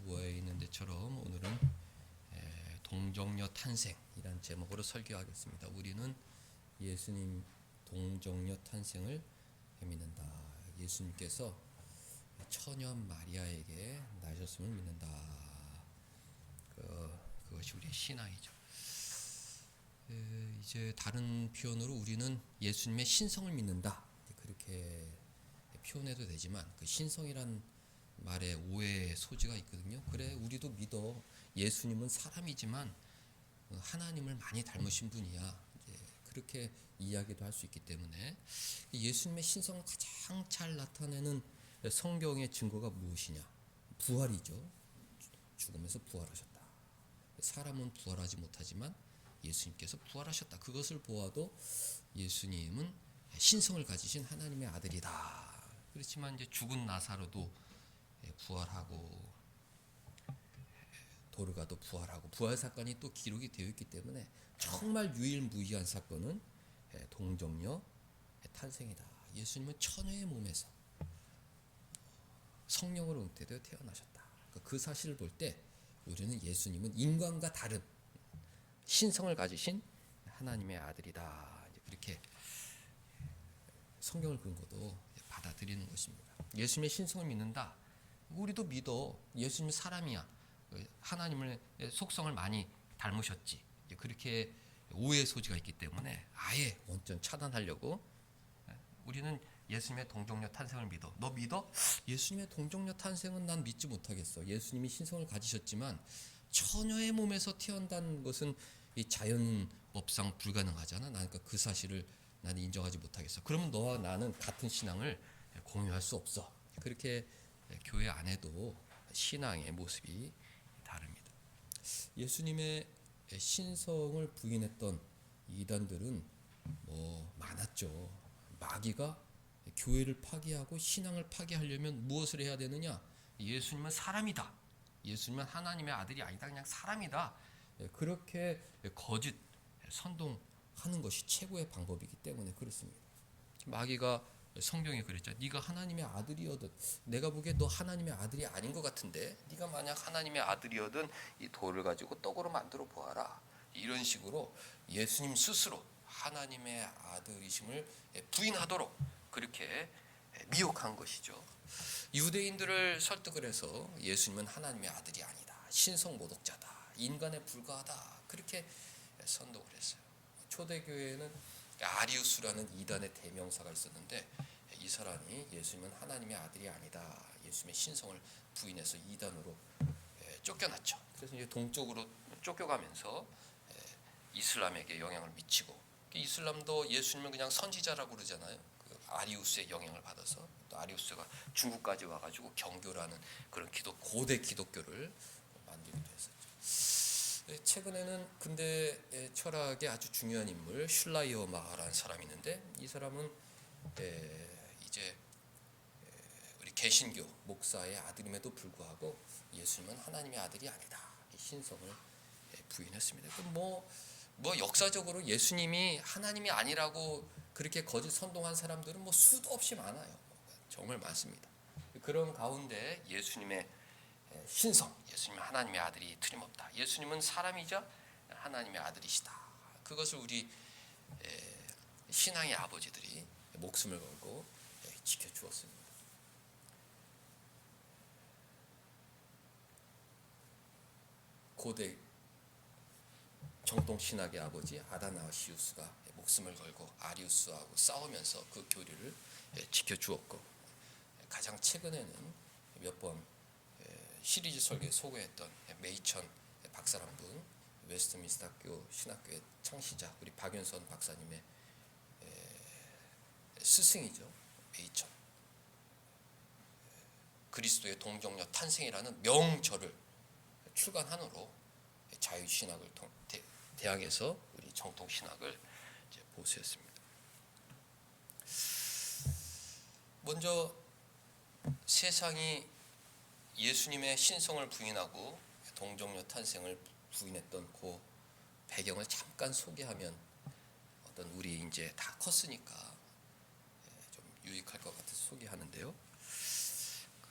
모여 있는 데처럼 오늘은 동정녀 탄생이란 제목으로 설교하겠습니다. 우리는 예수님 동정녀 탄생을 믿는다. 예수님께서 처녀 마리아에게 나셨음을 믿는다. 그것이 우리의 신앙이죠. 이제 다른 표현으로 우리는 예수님의 신성을 믿는다. 그렇게 표현해도 되지만 그 신성이란 말에 오해의 소지가 있거든요. 그래, 우리도 믿어. 예수님은 사람이지만 하나님을 많이 닮으신 분이야. 그렇게 이야기도 할 수 있기 때문에 예수님의 신성을 가장 잘 나타내는 성경의 증거가 무엇이냐? 부활이죠. 죽음에서 부활하셨다. 사람은 부활하지 못하지만 예수님께서 부활하셨다. 그것을 보아도 예수님은 신성을 가지신 하나님의 아들이다. 그렇지만 이제 죽은 나사로도 부활하고 도르가도 부활하고 부활 사건이 또 기록이 되어 있기 때문에 정말 유일무이한 사건은 동정녀 탄생이다. 예수님은 처녀의 몸에서 성령으로 잉태되어 태어나셨다. 그 사실을 볼 때 우리는 예수님은 인간과 다른 신성을 가지신 하나님의 아들이다. 그렇게 성경을 근거도 받아들이는 것입니다. 예수님의 신성을 믿는다. 우리도 믿어. 예수님은 사람이야. 하나님의 속성을 많이 닮으셨지. 그렇게 오해의 소지가 있기 때문에 아예 원전 차단하려고 우리는 예수님의 동정녀 탄생을 믿어. 너 믿어? 예수님의 동정녀 탄생은 난 믿지 못하겠어. 예수님이 신성을 가지셨지만 처녀의 몸에서 태어난다는 것은 이 자연법상 불가능하잖아. 그러니까 그 사실을 나는 인정하지 못하겠어. 그러면 너와 나는 같은 신앙을 공유할 수 없어. 그렇게 교회 안에도 신앙의 모습이 다릅니다. 예수님의 신성을 부인했던 이단들은 많았죠. 마귀가 교회를 파괴하고 신앙을 파괴하려면 무엇을 해야 되느냐? 예수님은 사람이다. 예수님은 하나님의 아들이 아니다. 그냥 사람이다. 그렇게 거짓 선동하는 것이 최고의 방법이기 때문에 그렇습니다. 마귀가 성경에 그랬죠. 네가 하나님의 아들이어든 내가 보기에 너 하나님의 아들이 아닌 것 같은데 네가 만약 하나님의 아들이어든 이 돌을 가지고 떡으로 만들어 보아라. 이런 식으로 예수님 스스로 하나님의 아들이심을 부인하도록 그렇게 미혹한 것이죠. 유대인들을 설득을 해서 예수님은 하나님의 아들이 아니다. 신성모독자다. 인간에 불과하다. 그렇게 선동을 했어요. 초대교회에는 아리우스라는 이단의 대명사가 있었는데 이 사람이 예수님은 하나님의 아들이 아니다. 예수님의 신성을 부인해서 이단으로 쫓겨났죠. 그래서 이제 동쪽으로 쫓겨가면서 이슬람에게 영향을 미치고 이슬람도 예수님은 그냥 선지자라고 그러잖아요. 그 아리우스의 영향을 받아서 또 아리우스가 중국까지 와가지고 경교라는 그런 고대 기독교를 만들기도 했었죠. 최근에는 근대 철학의 아주 중요한 인물 슐라이어 마하라는 사람이 있는데 이 사람은 이제 우리 개신교 목사의 아들임에도 불구하고 예수님은 하나님의 아들이 아니다. 신성을 부인했습니다. 뭐 역사적으로 예수님이 하나님이 아니라고 그렇게 거짓 선동한 사람들은 수도 없이 많아요. 정말 많습니다. 그런 가운데 예수님의 신성, 예수님은 하나님의 아들이 틀림없다. 예수님은 사람이자 하나님의 아들이시다. 그것을 우리 신앙의 아버지들이 목숨을 걸고 지켜주었습니다. 고대 정통신학의 아버지 아다나시우스가 목숨을 걸고 아리우스하고 싸우면서 그 교리를 지켜주었고 가장 최근에는 몇 번 시리즈 설교에 소개했던 메이천 박사란 분, 웨스트민스터 학교 신학교의 창시자 우리 박윤선 박사님의 스승이죠. 메이천. 그리스도의 동정녀 탄생이라는 명절을 출간한으로 자유신학을 대항해서 우리 정통신학을 보수했습니다. 먼저 세상이 예수님의 신성을 부인하고 동정녀 탄생을 부인했던 그 배경을 잠깐 소개하면 어떤 우리 이제 다 컸으니까 좀 유익할 것 같아서 소개하는데요.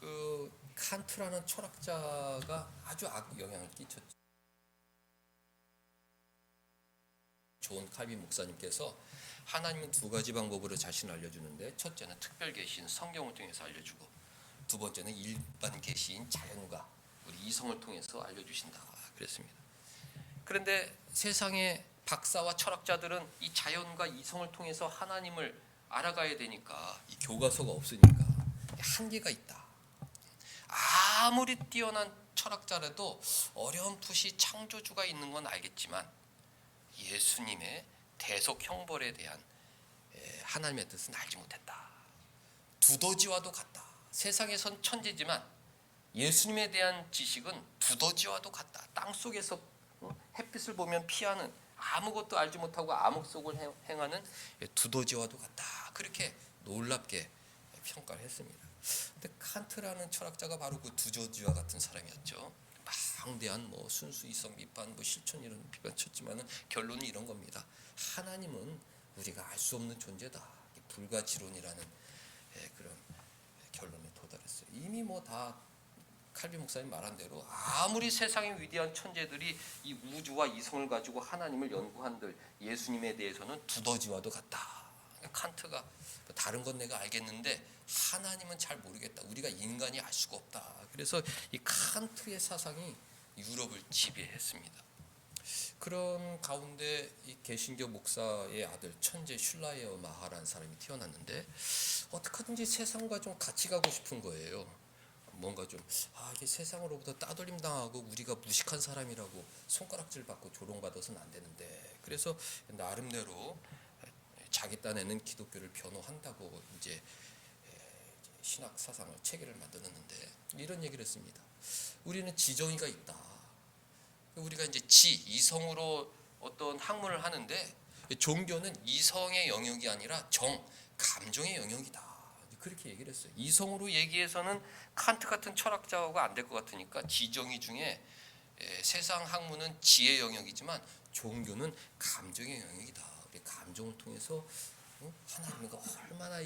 그 칸트라는 철학자가 아주 영향을 끼쳤죠. 존 칼빈 목사님께서 하나님은 두 가지 방법으로 자신을 알려주는데, 첫째는 특별 계시인 성경을 통해서 알려주고, 두 번째는 일반 계시인 자연과 우리 이성을 통해서 알려주신다 그랬습니다. 그런데 세상의 박사와 철학자들은 이 자연과 이성을 통해서 하나님을 알아가야 되니까 이 교과서가 없으니까 한계가 있다. 아무리 뛰어난 철학자라도 어렴풋이 창조주가 있는 건 알겠지만 예수님의 대속 형벌에 대한 하나님의 뜻은 알지 못했다. 두더지와도 같다. 세상에선 천재지만 예수님에 대한 지식은 두더지와도 같다. 땅속에서 햇빛을 보면 피하는, 아무것도 알지 못하고 암흑 속을 행하는 두더지와도 같다. 그렇게 놀랍게 평가를 했습니다. 근데 칸트라는 철학자가 바로 그 두더지와 같은 사람이었죠. 방대한 순수 이성 비판, 실천 이런 비판 쳤지만은 결론은 이런 겁니다. 하나님은 우리가 알 수 없는 존재다. 불가지론이라는 그런 결론에 도달했어요. 이미 다 칼빈 목사님 말한 대로 아무리 세상의 위대한 천재들이 이 우주와 이성을 가지고 하나님을 연구한들 예수님에 대해서는 두더지와도 같다. 칸트가 다른 건 내가 알겠는데 하나님은 잘 모르겠다. 우리가 인간이 알 수가 없다. 그래서 이 칸트의 사상이 유럽을 지배했습니다. 그런 가운데 이 개신교 목사의 아들 천재 슐라이어 마하라는 사람이 태어났는데 어떻게든지 세상과 좀 같이 가고 싶은 거예요. 뭔가 좀 이게 세상으로부터 따돌림 당하고 우리가 무식한 사람이라고 손가락질 받고 조롱받아서는 안 되는데, 그래서 나름대로 자기 딴에는 기독교를 변호한다고 이제 신학 사상을 체계를 만들었는데 이런 얘기를 했습니다. 우리는 지정의가 있다. 우리가 이제 이성으로 어떤 학문을 하는데 종교는 이성의 영역이 아니라 감정의 영역이다. 그렇게 얘기를 했어요. 이성으로 얘기해서는 칸트 같은 철학자가 안 될 것 같으니까 지정의 중에 세상 학문은 지의 영역이지만 종교는 감정의 영역이다. 우리 감정을 통해서 하나님과 얼마나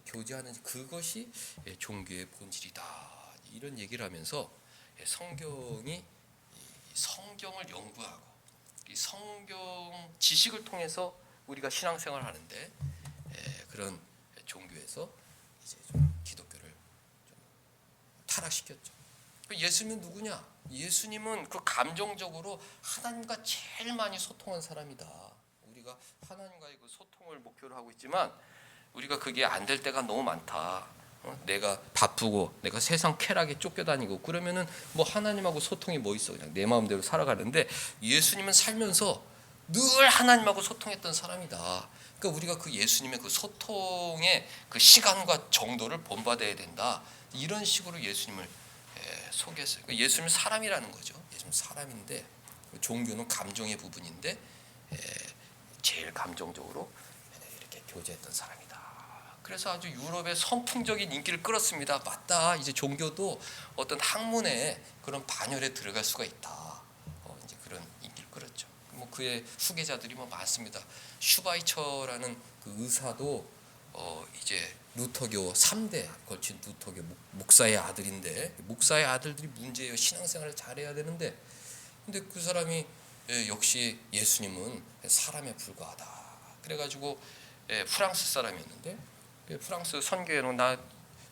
교제하는지, 그것이 종교의 본질이다. 이런 얘기를 하면서 성경을 연구하고 이 성경 지식을 통해서 우리가 신앙생활을 하는데 그런 종교에서 이제 좀 기독교를 좀 타락시켰죠. 예수님은 누구냐? 예수님은 그 감정적으로 하나님과 제일 많이 소통한 사람이다. 우리가 하나님과의 그 소통을 목표로 하고 있지만 우리가 그게 안 될 때가 너무 많다. 내가 바쁘고 내가 세상 쾌락에 쫓겨다니고 그러면은 하나님하고 소통이 있어? 그냥 내 마음대로 살아가는데 예수님은 살면서 늘 하나님하고 소통했던 사람이다. 그러니까 우리가 그 예수님의 그 소통의 그 시간과 정도를 본받아야 된다. 이런 식으로 예수님을 소개했어요. 그러니까 예수님은 사람이라는 거죠. 예수님은 사람인데 종교는 감정의 부분인데 제일 감정적으로 이렇게 교제했던 사람이다. 그래서 아주 유럽의 선풍적인 인기를 끌었습니다. 맞다. 이제 종교도 어떤 학문의 그런 반열에 들어갈 수가 있다. 이제 그런 인기를 끌었죠. 그의 후계자들이 많습니다. 슈바이처라는 그 의사도 이제 루터교 3대 걸친 루터교 목사의 아들인데, 목사의 아들들이 문제예요. 신앙생활을 잘해야 되는데, 근데 그 사람이 역시 예수님은 사람에 불과하다. 그래가지고 프랑스 사람이었는데 프랑스 선교회는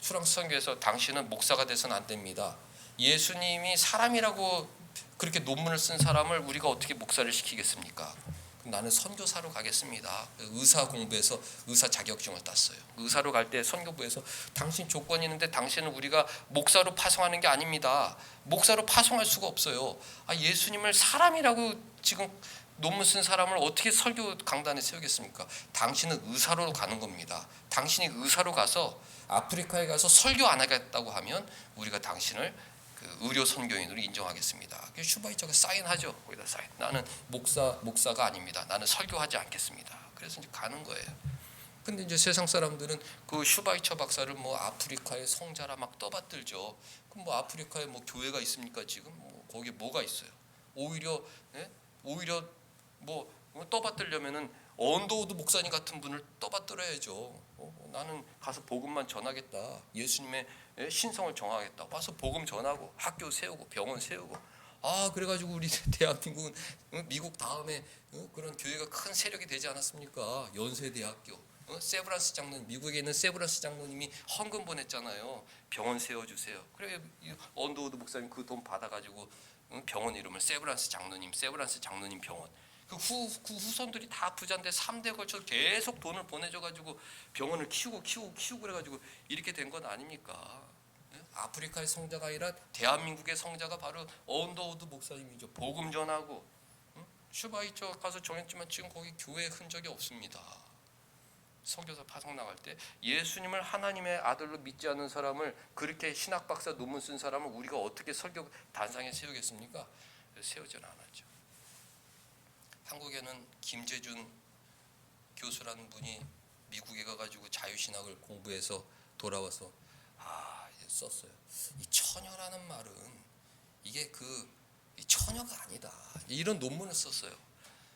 프랑스 선교에서 당신은 목사가 돼서는 안 됩니다. 예수님이 사람이라고 그렇게 논문을 쓴 사람을 우리가 어떻게 목사를 시키겠습니까? 그럼 나는 선교사로 가겠습니다. 의사 공부해서 의사 자격증을 땄어요. 의사로 갈 때 선교부에서 당신 조건이 있는데 당신은 우리가 목사로 파송하는 게 아닙니다. 목사로 파송할 수가 없어요. 예수님을 사람이라고 지금 논문 쓴 사람을 어떻게 설교 강단에 세우겠습니까? 당신은 의사로 가는 겁니다. 당신이 의사로 가서 아프리카에 가서 설교 안 하겠다고 하면 우리가 당신을 그 의료 선교인으로 인정하겠습니다. 슈바이처가 사인하죠. 거기다 사인. 나는 목사가 아닙니다. 나는 설교하지 않겠습니다. 그래서 이제 가는 거예요. 근데 이제 세상 사람들은 그 슈바이처 박사를 아프리카의 성자라 막 떠받들죠. 그럼 아프리카에 교회가 있습니까? 지금 거기에 뭐가 있어요? 오히려 떠받들려면은 언더우드 목사님 같은 분을 떠받들어야죠. 나는 가서 복음만 전하겠다. 예수님의 신성을 정하겠다. 와서 복음 전하고 학교 세우고 병원 세우고. 그래가지고 우리 대한민국은 미국 다음에 그런 교회가 큰 세력이 되지 않았습니까? 연세대학교, 세브란스 장로님, 미국에 있는 세브란스 장로님이 헌금 보냈잖아요. 병원 세워주세요. 그래 언더우드 목사님 그 돈 받아가지고 병원 이름을 세브란스 장로님 병원. 그 후손들이 다 부자인데 3대에 걸쳐 계속 돈을 보내줘가지고 병원을 키우고 그래가지고 이렇게 된 건 아닙니까? 아프리카의 성자가 아니라 대한민국의 성자가 바로 언더우드 목사님이죠. 복음 전하고 슈바이처 가서 전했지만 지금 거기 교회의 흔적이 없습니다. 선교사 파송 나갈 때 예수님을 하나님의 아들로 믿지 않는 사람을 그렇게 신학 박사 논문 쓴 사람을 우리가 어떻게 설교 단상에 세우겠습니까? 세우지는 않았죠. 한국에는 김재준 교수라는 분이 미국에 가가지고 자유신학을 공부해서 돌아와서 썼어요. 이 처녀라는 말은 이게 처녀가 아니다. 이런 논문을 썼어요.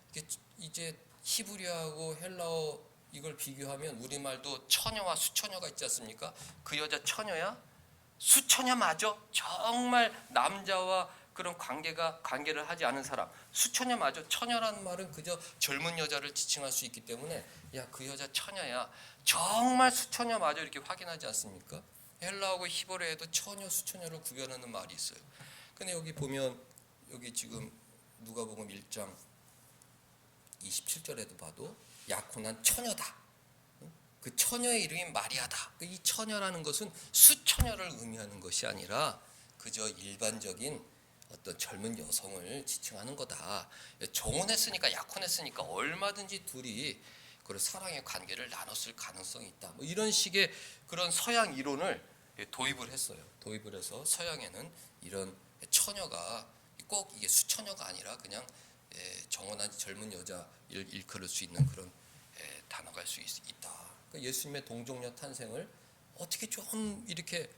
이게 이제 히브리어하고 헬라어 이걸 비교하면 우리말도 처녀와 수처녀가 있지 않습니까? 그 여자 처녀야? 수처녀 맞아? 정말 남자와 그런 관계를 하지 않은 사람. 수처녀 맞아? 처녀라는 말은 그저 젊은 여자를 지칭할 수 있기 때문에 야, 그 여자 처녀야. 정말 수처녀 맞아? 이렇게 확인하지 않습니까? 헬라어고 히브리어에도 처녀, 수처녀를 구별하는 말이 있어요. 근데 여기 보면 여기 지금 누가복음 1장 27절에도 봐도 약혼한 처녀다. 그 처녀의 이름이 마리아다. 이 처녀라는 것은 수처녀를 의미하는 것이 아니라 그저 일반적인 어떤 젊은 여성을 지칭하는 거다. 정혼했으니까 약혼했으니까 얼마든지 둘이 그런 사랑의 관계를 나눴을 가능성이 있다. 뭐 이런 식의 그런 서양 이론을 도입을 했어요. 도입을 해서 서양에는 이런 처녀가 꼭 이게 수처녀가 아니라 그냥 정혼한 젊은 여자를 일컬을 수 있는 그런 단어가 할 수 있다. 예수님의 동정녀 탄생을 어떻게 좀 이렇게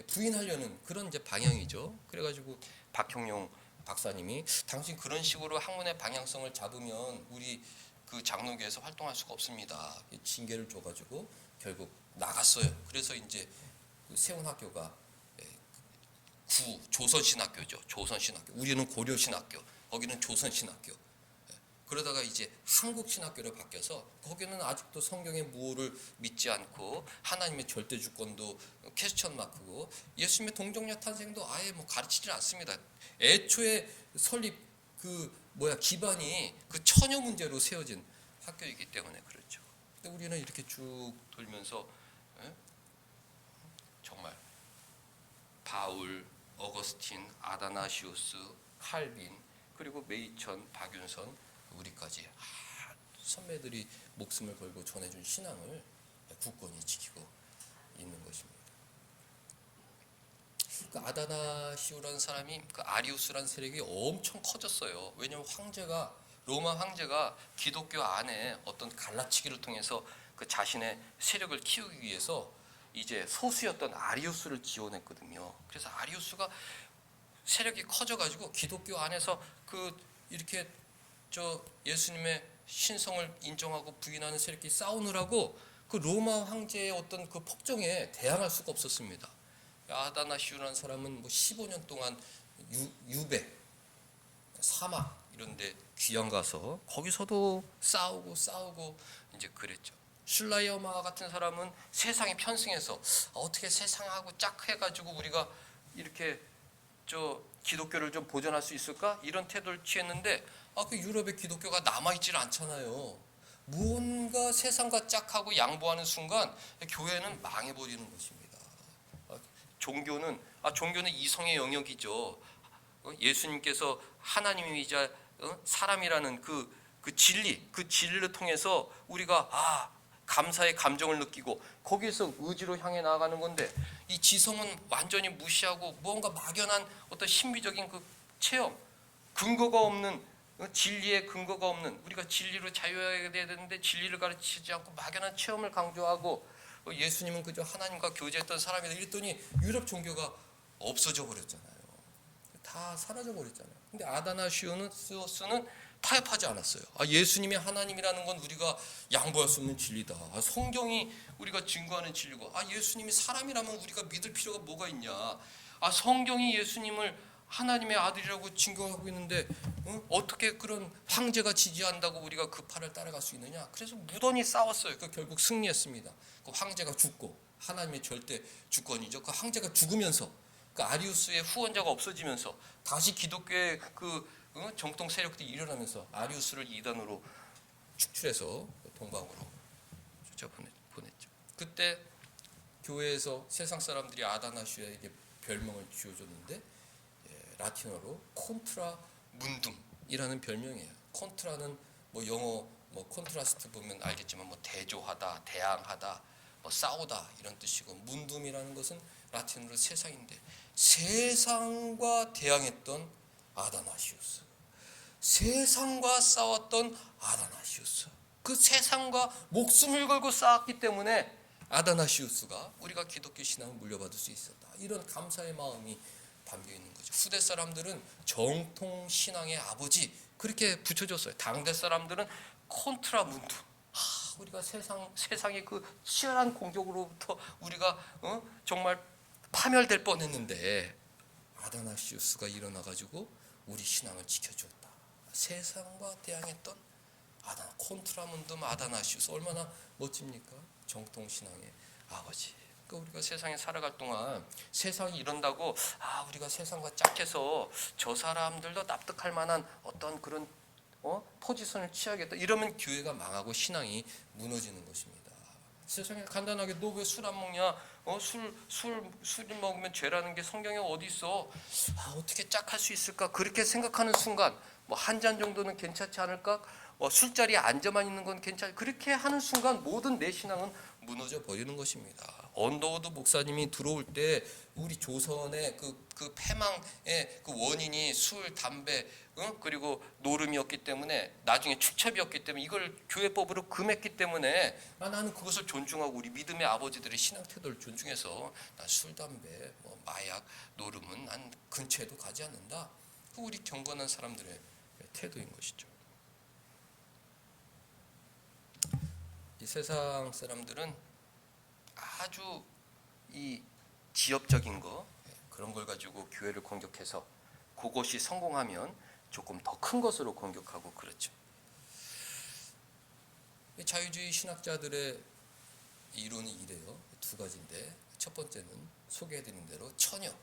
부인하려는 그런 이제 방향이죠. 그래가지고 박형용 박사님이 당신 그런 식으로 학문의 방향성을 잡으면 우리 그 장로교에서 활동할 수가 없습니다. 징계를 줘가지고 결국 나갔어요. 그래서 이제 그 세운 학교가 조선신학교죠. 조선신학교. 우리는 고려신학교, 거기는 조선신학교. 그러다가 이제 한국신학교로 바뀌어서 거기는 아직도 성경의 무호를 믿지 않고 하나님의 절대 주권도 퀘스천 마크고 예수님의 동정녀 탄생도 아예 뭐 가르치지 않습니다. 애초에 설립 기반이 그 처녀 문제로 세워진 학교이기 때문에 그렇죠. 근데 우리는 이렇게 쭉 돌면서 정말 바울, 어거스틴, 아다나시우스, 칼빈, 그리고 메이천, 박윤선 우리까지 선배들이 목숨을 걸고 전해준 신앙을 굳건히 지키고 있는 것입니다. 그 아다나시우라는 사람이 그 아리우스라는 세력이 엄청 커졌어요. 왜냐하면 로마 황제가 기독교 안에 어떤 갈라치기를 통해서 그 자신의 세력을 키우기 위해서 이제 소수였던 아리우스를 지원했거든요. 그래서 아리우스가 세력이 커져가지고 기독교 안에서 이렇게 예수님의 신성을 인정하고 부인하는 세력이 싸우느라고 그 로마 황제의 어떤 그 폭정에 대항할 수가 없었습니다. 아다나시우라는 사람은 15년 동안 유배, 사막 이런데 귀양 가서 거기서도 싸우고 이제 그랬죠. 슐라이어마 같은 사람은 세상에 편승해서 어떻게 세상하고 짝해가지고 우리가 이렇게 기독교를 좀 보존할 수 있을까? 이런 태도를 취했는데 그 유럽의 기독교가 남아있질 않잖아요. 무언가 세상과 짝하고 양보하는 순간 교회는 망해버리는 것입니다. 종교는 이성의 영역이죠. 예수님께서 하나님이자 사람이라는 그 진리를 통해서 우리가 감사의 감정을 느끼고 거기에서 의지로 향해 나아가는 건데 이 지성은 완전히 무시하고 무언가 막연한 어떤 신비적인 그 체험, 근거가 없는 진리의 근거가 없는 우리가 진리로 자유해야 되는데 진리를 가르치지 않고 막연한 체험을 강조하고 예수님은 그저 하나님과 교제했던 사람이다 이랬더니 유럽 종교가 없어져 버렸잖아요. 다 사라져 버렸잖아요. 근데 아다나시우스는 타협하지 않았어요. 예수님이 하나님이라는 건 우리가 양보할 수 없는 진리다. 성경이 우리가 증거하는 진리고, 예수님이 사람이라면 우리가 믿을 필요가 뭐가 있냐. 성경이 예수님을 하나님의 아들이라고 증거하고 있는데 어떻게 그런 황제가 지지한다고 우리가 그 팔을 따라갈 수 있느냐. 그래서 무던히 싸웠어요. 결국 승리했습니다. 그 황제가 죽고, 하나님의 절대 주권이죠. 그 황제가 죽으면서, 그 아리우스의 후원자가 없어지면서 다시 기독교의 그 정통 세력들이 일어나면서 아리우스를 이단으로 축출해서 동방으로 쫓아보냈죠. 그때 교회에서 세상 사람들이 아다나시오에게 별명을 지어줬는데, 라틴어로 콘트라 문둠이라는 별명이에요. 콘트라는 영어 콘트라스트 보면 알겠지만 대조하다, 대항하다, 싸우다 이런 뜻이고, 문둠이라는 것은 라틴어로 세상인데, 세상과 대항했던 아다나시우스, 세상과 싸웠던 아다나시우스, 그 세상과 목숨을 걸고 싸웠기 때문에 아다나시우스가 우리가 기독교 신앙을 물려받을 수 있었다. 이런 감사의 마음이 담겨 있는 거죠. 후대 사람들은 정통 신앙의 아버지 그렇게 붙여줬어요. 당대 사람들은 콘트라문두. 우리가 세상의 그 치열한 공격으로부터 우리가 정말 파멸될 뻔했는데 아다나시우스가 일어나가지고 우리 신앙을 지켜주었다. 세상과 대항했던 콘트라문둠 아다나시우스, 얼마나 멋집니까? 정통 신앙의 아버지. 우리가 세상에 살아갈 동안 세상이 이런다고 우리가 세상과 짝해서 저 사람들도 납득할 만한 어떤 그런 포지션을 취하겠다, 이러면 교회가 망하고 신앙이 무너지는 것입니다. 세상에 간단하게 너 왜 술 안 먹냐? 술 먹으면 죄라는 게 성경에 어디 있어? 어떻게 짝할 수 있을까? 그렇게 생각하는 순간 한 잔 정도는 괜찮지 않을까? 술자리에 앉아만 있는 건 괜찮아. 그렇게 하는 순간 모든 내 신앙은 무너져 버리는 것입니다. 언더우드 목사님이 들어올 때 우리 조선의 그 패망의 그 원인이 술, 담배, 그리고 노름이었기 때문에, 나중에 축첩이었기 때문에, 이걸 교회법으로 금했기 때문에 나는 그것을 존중하고 우리 믿음의 아버지들의 신앙 태도를 존중해서 난 술, 담배, 마약, 노름은 난 근처에도 가지 않는다. 그 우리 경건한 사람들의 태도인 것이죠. 이 세상 사람들은 아주 이 지엽적인 거, 그런 걸 가지고 교회를 공격해서 그것이 성공하면 조금 더 큰 것으로 공격하고 그렇죠. 자유주의 신학자들의 이론이 이래요. 두 가지인데, 첫 번째는 소개해드린 대로 처녀,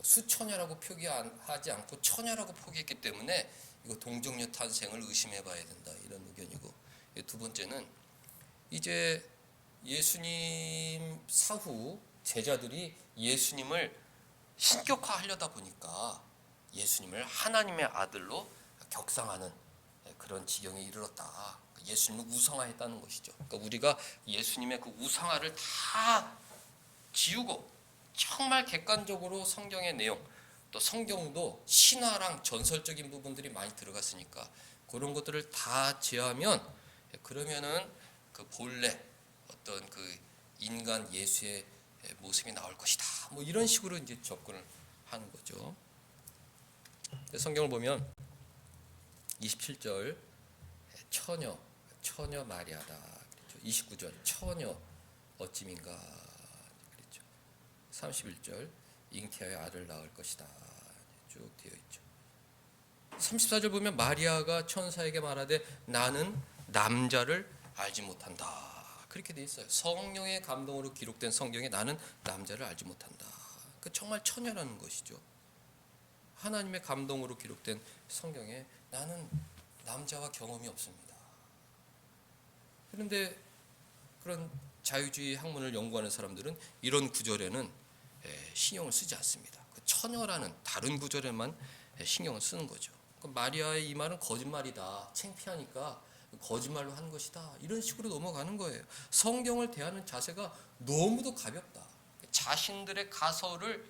수처녀라고 표기하지 않고 처녀라고 표기했기 때문에 이거 동정녀 탄생을 의심해봐야 된다, 이런 의견이고, 두 번째는 이제 예수님 사후 제자들이 예수님을 신격화하려다 보니까 예수님을 하나님의 아들로 격상하는 그런 지경에 이르렀다. 예수님을 우상화했다는 것이죠. 그러니까 우리가 예수님의 그 우상화를 다 지우고 정말 객관적으로 성경의 내용, 또 성경도 신화랑 전설적인 부분들이 많이 들어갔으니까 그런 것들을 다 제하면, 그러면은 그 본래 어떤 그 인간 예수의 모습이 나올 것이다. 이런 식으로 이제 접근을 하는 거죠. 성경을 보면 27절 처녀 마리아다 그랬죠. 29절 처녀 어찌민가 그랬죠. 31절 잉태하여 아들 낳을 것이다 쭉 되어 있죠. 34절 보면 마리아가 천사에게 말하되 나는 남자를 알지 못한다, 그렇게 돼 있어요. 성령의 감동으로 기록된 성경에 나는 남자를 알지 못한다. 정말 처녀라는 것이죠. 하나님의 감동으로 기록된 성경에 나는 남자와 경험이 없습니다. 그런데 그런 자유주의 학문을 연구하는 사람들은 이런 구절에는 신경을 쓰지 않습니다. 그 처녀라는 다른 구절에만 신경을 쓰는 거죠. 마리아의 이 말은 거짓말이다, 창피하니까 거짓말로 한 것이다, 이런 식으로 넘어가는 거예요. 성경을 대하는 자세가 너무도 가볍다. 자신들의 가설을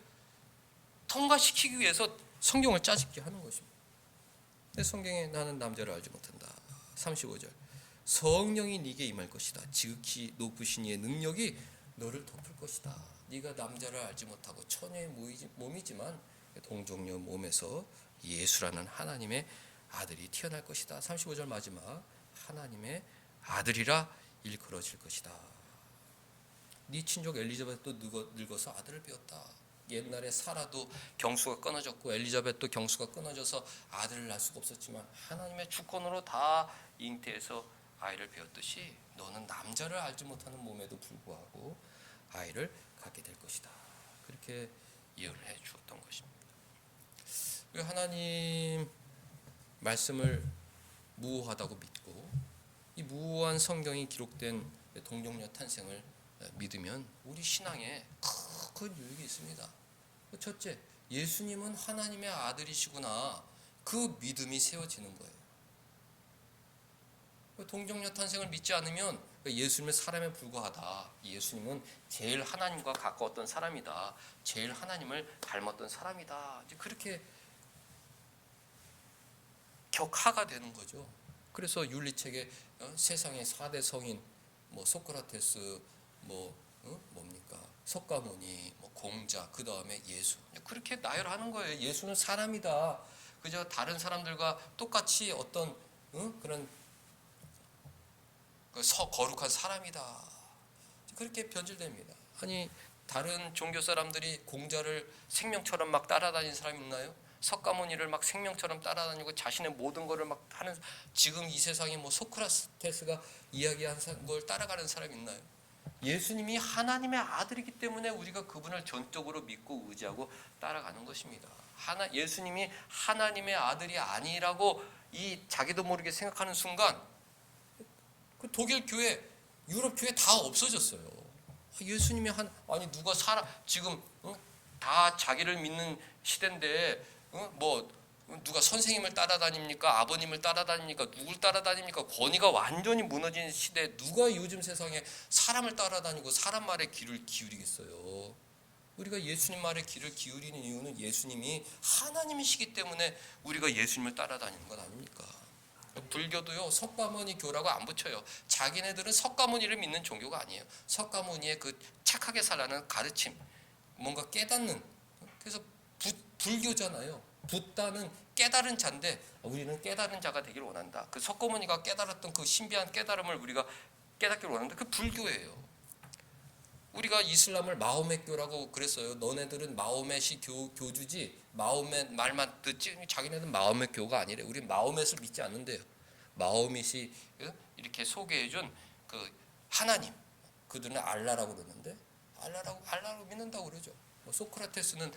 통과시키기 위해서 성경을 짜집기 하는 것입니다. 근데 성경에 나는 남자를 알지 못한다. 35절 성령이 네게 임할 것이다. 지극히 높으신 이의 능력이 너를 덮을 것이다. 네가 남자를 알지 못하고 처녀의 몸이지만 동정녀 몸에서 예수라는 하나님의 아들이 태어날 것이다. 35절 마지막 하나님의 아들이라 일컬어질 것이다. 네 친족 엘리자벳도 늙어서 아들을 배웠다. 옛날에 사라도 경수가 끊어졌고 엘리자벳도 경수가 끊어져서 아들을 낳을 수가 없었지만 하나님의 주권으로 다 잉태해서 아이를 배웠듯이 너는 남자를 알지 못하는 몸에도 불구하고 아이를 갖게 될 것이다. 그렇게 예언을 해 주었던 것입니다. 하나님 말씀을 무오하다고 믿고 이 무오한 성경이 기록된 동정녀 탄생을 믿으면 우리 신앙에 큰 유익이 있습니다. 첫째, 예수님은 하나님의 아들이시구나. 그 믿음이 세워지는 거예요. 동정녀 탄생을 믿지 않으면 예수님은 사람에 불과하다. 예수님은 제일 하나님과 가까웠던 사람이다. 제일 하나님을 닮았던 사람이다. 이제 그렇게 격하가 되는 거죠. 그래서 윤리책에 세상의 4대 성인 소크라테스 뭡니까? 석가모니, 공자, 그 다음에 예수. 그렇게 나열하는 거예요. 예수는 사람이다. 그저 다른 사람들과 똑같이 어떤 그런 거룩한 사람이다. 그렇게 변질됩니다. 아니 다른 종교 사람들이 공자를 생명처럼 막 따라다니는 사람 있나요? 석가모니를 막 생명처럼 따라다니고 자신의 모든 것을 막 하는 지금 이 세상에 소크라테스가 이야기한 걸 따라가는 사람 있나요? 예수님이 하나님의 아들이기 때문에 우리가 그분을 전적으로 믿고 의지하고 따라가는 것입니다. 예수님이 하나님의 아들이 아니라고 이 자기도 모르게 생각하는 순간 그 독일 교회, 유럽 교회 다 없어졌어요. 예수님이 아니 누가 지금 다 자기를 믿는 시대인데 누가 선생님을 따라다닙니까? 아버님을 따라다닙니까? 누굴 따라다닙니까? 권위가 완전히 무너진 시대에 누가 요즘 세상에 사람을 따라다니고 사람 말에 귀를 기울이겠어요? 우리가 예수님 말에 귀를 기울이는 이유는 예수님이 하나님이시기 때문에 우리가 예수님을 따라다니는 것 아닙니까? 불교도요 석가모니 교라고 안 붙여요. 자기네들은 석가모니를 믿는 종교가 아니에요. 석가모니의 그 착하게 살라는 가르침, 뭔가 깨닫는, 그래서 불교잖아요. 붓다는 깨달은 자인데 우리는 깨달은 자가 되기를 원한다. 그 석가모니가 깨달았던 그 신비한 깨달음을 우리가 깨닫기를 원하는데 그 불교예요. 우리가 이슬람을 마호멧교라고 그랬어요. 너네들은 마호멧이 교주지 마호멧 말만 듣지 자기네들은 마호멧교가 아니래. 우리 마호멧을 믿지 않는데요. 마호멧이 이렇게 소개해준 그 하나님, 그들은 알라라고 그러는데 알라라고 믿는다고 그러죠. 소크라테스는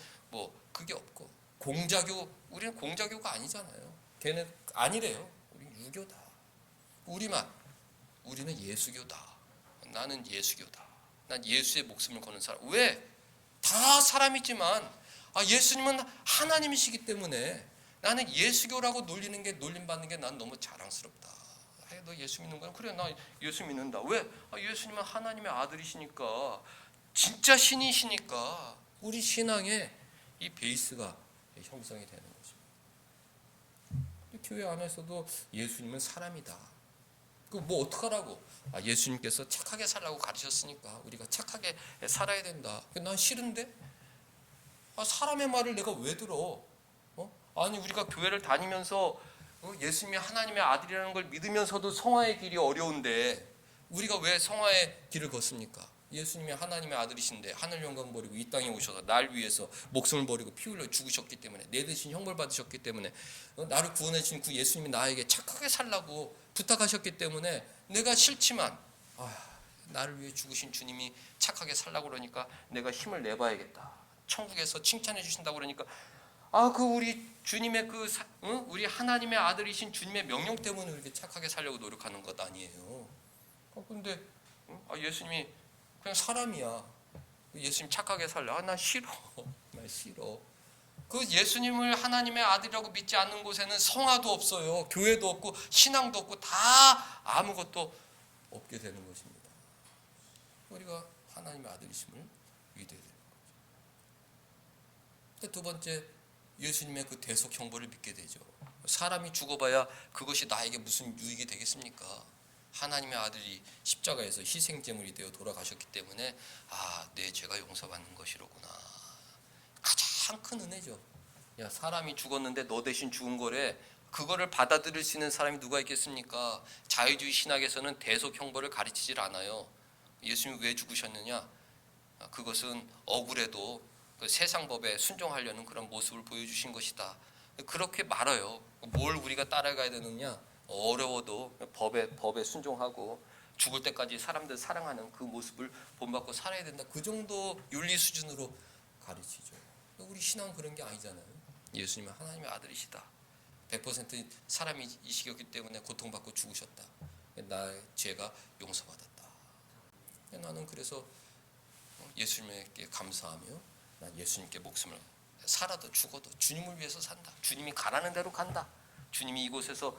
그게 없고 공자교, 우리는 공자교가 아니잖아요. 걔는 아니래요. 우리 유교다. 우리는 예수교다. 나는 예수교다. 난 예수의 목숨을 거는 사람. 왜? 다 사람이지만 예수님은 하나님이시기 때문에 나는 예수교라고 놀림받는 게 난 너무 자랑스럽다. 너 예수 믿는 거야? 그래, 나 예수 믿는다. 왜? 예수님은 하나님의 아들이시니까, 진짜 신이시니까 우리 신앙의 이 베이스가 형성이 되는 것입니다. 교회 안에서도 예수님은 사람이다. 어떡하라고? 예수님께서 착하게 살라고 가르쳤으니까 우리가 착하게 살아야 된다. 난 싫은데? 사람의 말을 내가 왜 들어? 아니 우리가 교회를 다니면서 예수님이 하나님의 아들이라는 걸 믿으면서도 성화의 길이 어려운데 우리가 왜 성화의 길을 걷습니까? 예수님이 하나님의 아들이신데 하늘 영광 버리고 이 땅에 오셔서 날 위해서 목숨을 버리고 피 흘려 죽으셨기 때문에 내 대신 형벌 받으셨기 때문에 나를 구원해 주신 그 예수님이 나에게 착하게 살라고 부탁하셨기 때문에 내가 싫지만 나를 위해 죽으신 주님이 착하게 살라고 그러니까 내가 힘을 내봐야겠다. 천국에서 칭찬해 주신다고 그러니까 우리 주님의 우리 하나님의 아들이신 주님의 명령 때문에 이렇게 착하게 살려고 노력하는 것 아니에요. 근데 예수님이 그냥 사람이야. 예수님 착하게 살려. 나 싫어. 나 싫어. 그 예수님을 하나님의 아들이라고 믿지 않는 곳에는 성화도 없어요. 교회도 없고 신앙도 없고 다 아무것도 없게 되는 것입니다. 우리가 하나님의 아들이심을 믿어야 되는 거죠. 두 번째, 예수님의 그 대속 형벌을 믿게 되죠. 사람이 죽어봐야 그것이 나에게 무슨 유익이 되겠습니까? 하나님의 아들이 십자가에서 희생제물이 되어 돌아가셨기 때문에 내 죄가 용서받는 것이로구나. 가장 큰 은혜죠. 야, 사람이 죽었는데 너 대신 죽은 거래. 그거를 받아들일 수 있는 사람이 누가 있겠습니까? 자유주의 신학에서는 대속 형벌을 가르치질 않아요. 예수님이 왜 죽으셨느냐? 그것은 억울해도 그 세상 법에 순종하려는 그런 모습을 보여주신 것이다. 그렇게 말아요. 뭘 우리가 따라가야 되느냐? 어려워도 법에 순종하고 죽을 때까지 사람들 사랑하는 그 모습을 본받고 살아야 된다. 그 정도 윤리 수준으로 가르치죠. 우리 신앙은 그런 게 아니잖아요. 예수님은 하나님의 아들이시다. 100% 사람이시기 때문에 고통받고 죽으셨다. 나의 죄가 용서받았다. 나는 그래서 예수님께 감사하며 난 예수님께 목숨을 살아도 죽어도 주님을 위해서 산다. 주님이 가라는 대로 간다. 주님이 이곳에서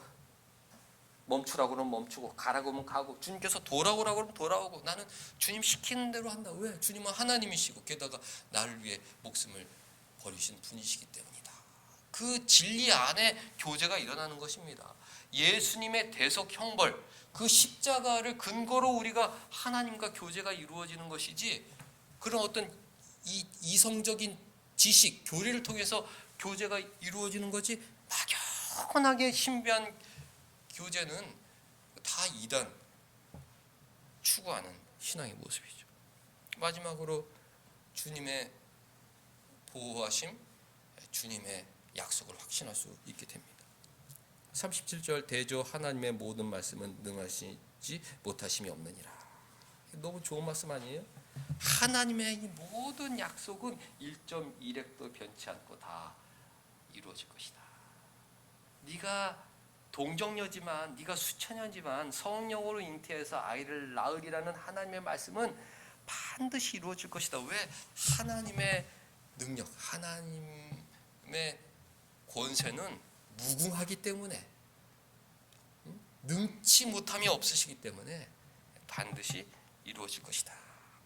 멈추라고 그러면 멈추고 가라고 하면 가고 주님께서 돌아오라고 그러면 돌아오고 나는 주님 시키는 대로 한다. 왜? 주님은 하나님이시고 게다가 나를 위해 목숨을 버리신 분이시기 때문이다. 그 진리 안에 교제가 일어나는 것입니다. 예수님의 대속 형벌, 그 십자가를 근거로 우리가 하나님과 교제가 이루어지는 것이지 그런 어떤 이성적인 지식, 교리를 통해서 교제가 이루어지는 거지 막연하게 신비한 교제는 다 이단 추구하는 신앙의 모습이죠. 마지막으로 주님의 보호하심, 주님의 약속을 확신할 수 있게 됩니다. 37절 대저 하나님의 모든 말씀은 능하시지 못하심이 없느니라. 너무 좋은 말씀 아니에요? 하나님의 이 모든 약속은 1.1획도 변치 않고 다 이루어질 것이다. 네가 동정녀지만 네가 수처녀지만 성령으로 잉태해서 아이를 낳으리라는 하나님의 말씀은 반드시 이루어질 것이다. 왜? 하나님의 능력, 하나님의 권세는 무궁하기 때문에 능치 못함이 없으시기 때문에 반드시 이루어질 것이다.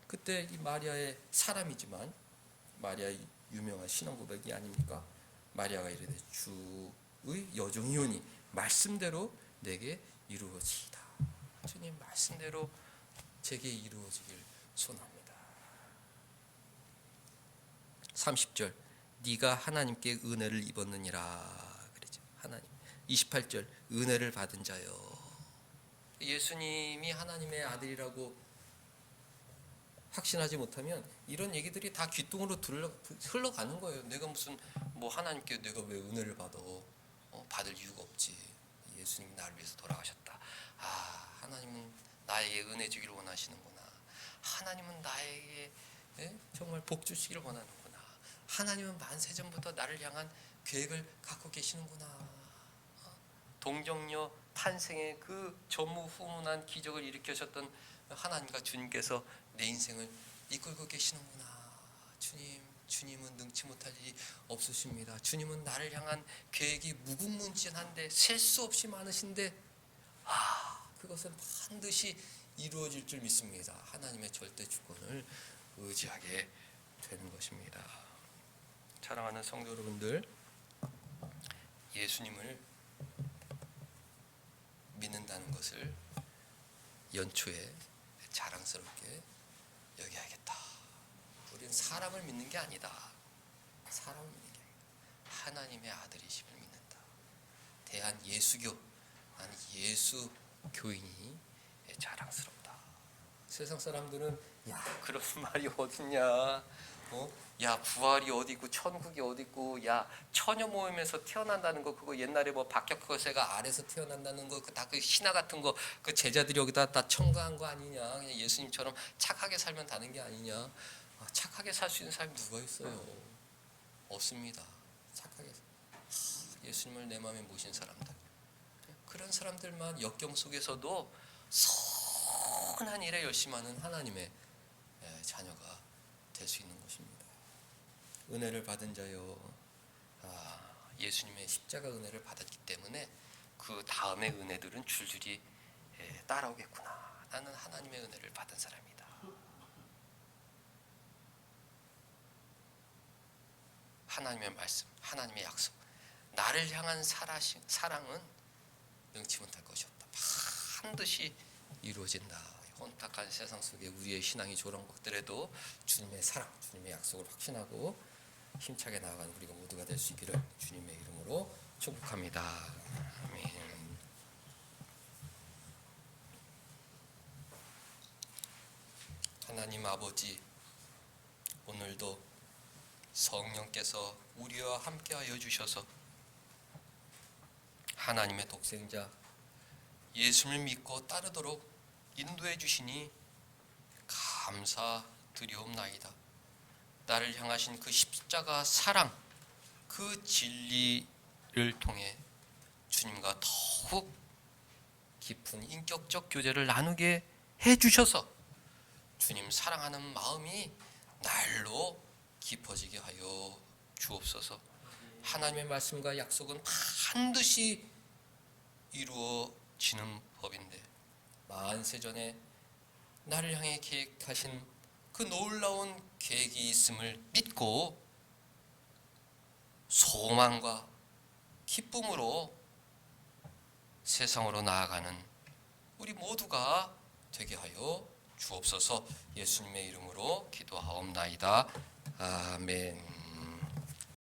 그때 이 마리아의 사람이지만 마리아의 유명한 신앙 고백이 아닙니까? 마리아가 이르되 주의 여종이오니 말씀대로 내게 이루어지이다. 주님 말씀대로 제게 이루어지길 소원합니다. 30절 네가 하나님께 은혜를 입었느니라 그러죠. 하나님. 28절 은혜를 받은 자여. 예수님이 하나님의 아들이라고 확신하지 못하면 이런 얘기들이 다 귓등으로 흘러가는 거예요. 내가 무슨 뭐 하나님께 내가 왜 은혜를 받아? 받을 이유가 없지. 예수님이 나를 위해서 돌아가셨다. 아, 하나님은 나에게 은혜 주기를 원하시는구나. 하나님은 나에게 정말 복 주시기를 원하는구나. 하나님은 만세전부터 나를 향한 계획을 갖고 계시는구나. 동정녀 탄생의 그 전무후무한 기적을 일으키셨던 하나님과 주님께서 내 인생을 이끌고 계시는구나. 주님은 능치 못할 일이 없으십니다. 주님은 나를 향한 계획이 무궁무진한데 셀 수 없이 많으신데 그것은 반드시 이루어질 줄 믿습니다. 하나님의 절대 주권을 의지하게 되는 것입니다. 사랑하는 성도 여러분들, 예수님을 믿는다는 것을 연초에 자랑스럽게 여겨야겠다. 우리는 사람을 믿는 게 아니다. 사람을 믿는 게 아니다. 하나님의 아들이심을 믿는다. 대한 예수교, 나는 예수 교인이 자랑스럽다. 세상 사람들은 야 그런 말이 어딨냐? 야 부활이 어디 있고 천국이 어디 있고 야 처녀 모임에서 태어난다는 거 그거 옛날에 뭐 박격거세가 알에서 태어난다는 거 다 그 신화 같은 거 그 제자들이 여기다 다 첨가한 거 아니냐? 그냥 예수님처럼 착하게 살면 다는 게 아니냐? 착하게 살 수 있는 사람이 누가 있어요? 없습니다. 착하게 예수님을 내 마음에 모신 사람들 그런 사람들만 역경 속에서도 선한 일에 열심하는 하나님의 자녀가 될 수 있는 것입니다. 은혜를 받은 자여, 예수님의 십자가 은혜를 받았기 때문에 그 다음의 은혜들은 줄줄이 따라오겠구나. 나는 하나님의 은혜를 받은 사람이다. 하나님의 말씀, 하나님의 약속, 나를 향한 사랑은 능치 못할 것이 없다. 반드시 이루어진다. 혼탁한 세상 속에 우리의 신앙이 조롱받더라도 주님의 사랑, 주님의 약속을 확신하고 힘차게 나아가는 우리가 모두가 될 수 있기를 주님의 이름으로 축복합니다. 하나님 아버지, 오늘도 성령께서 우리와 함께하여 주셔서 하나님의 독생자 예수를 믿고 따르도록 인도해 주시니 감사드리옵나이다. 나를 향하신 그 십자가 사랑, 그 진리를 통해 주님과 더욱 깊은 인격적 교제를 나누게 해주셔서 주님 사랑하는 마음이 날로 깊어지게 하여 주옵소서. 하나님의 말씀과 약속은 반드시 이루어지는 법인데 만세전에 나를 향해 계획하신 그 놀라운 계획이 있음을 믿고 소망과 기쁨으로 세상으로 나아가는 우리 모두가 되게 하여 주옵소서. 예수님의 이름으로 기도하옵나이다. 아멘.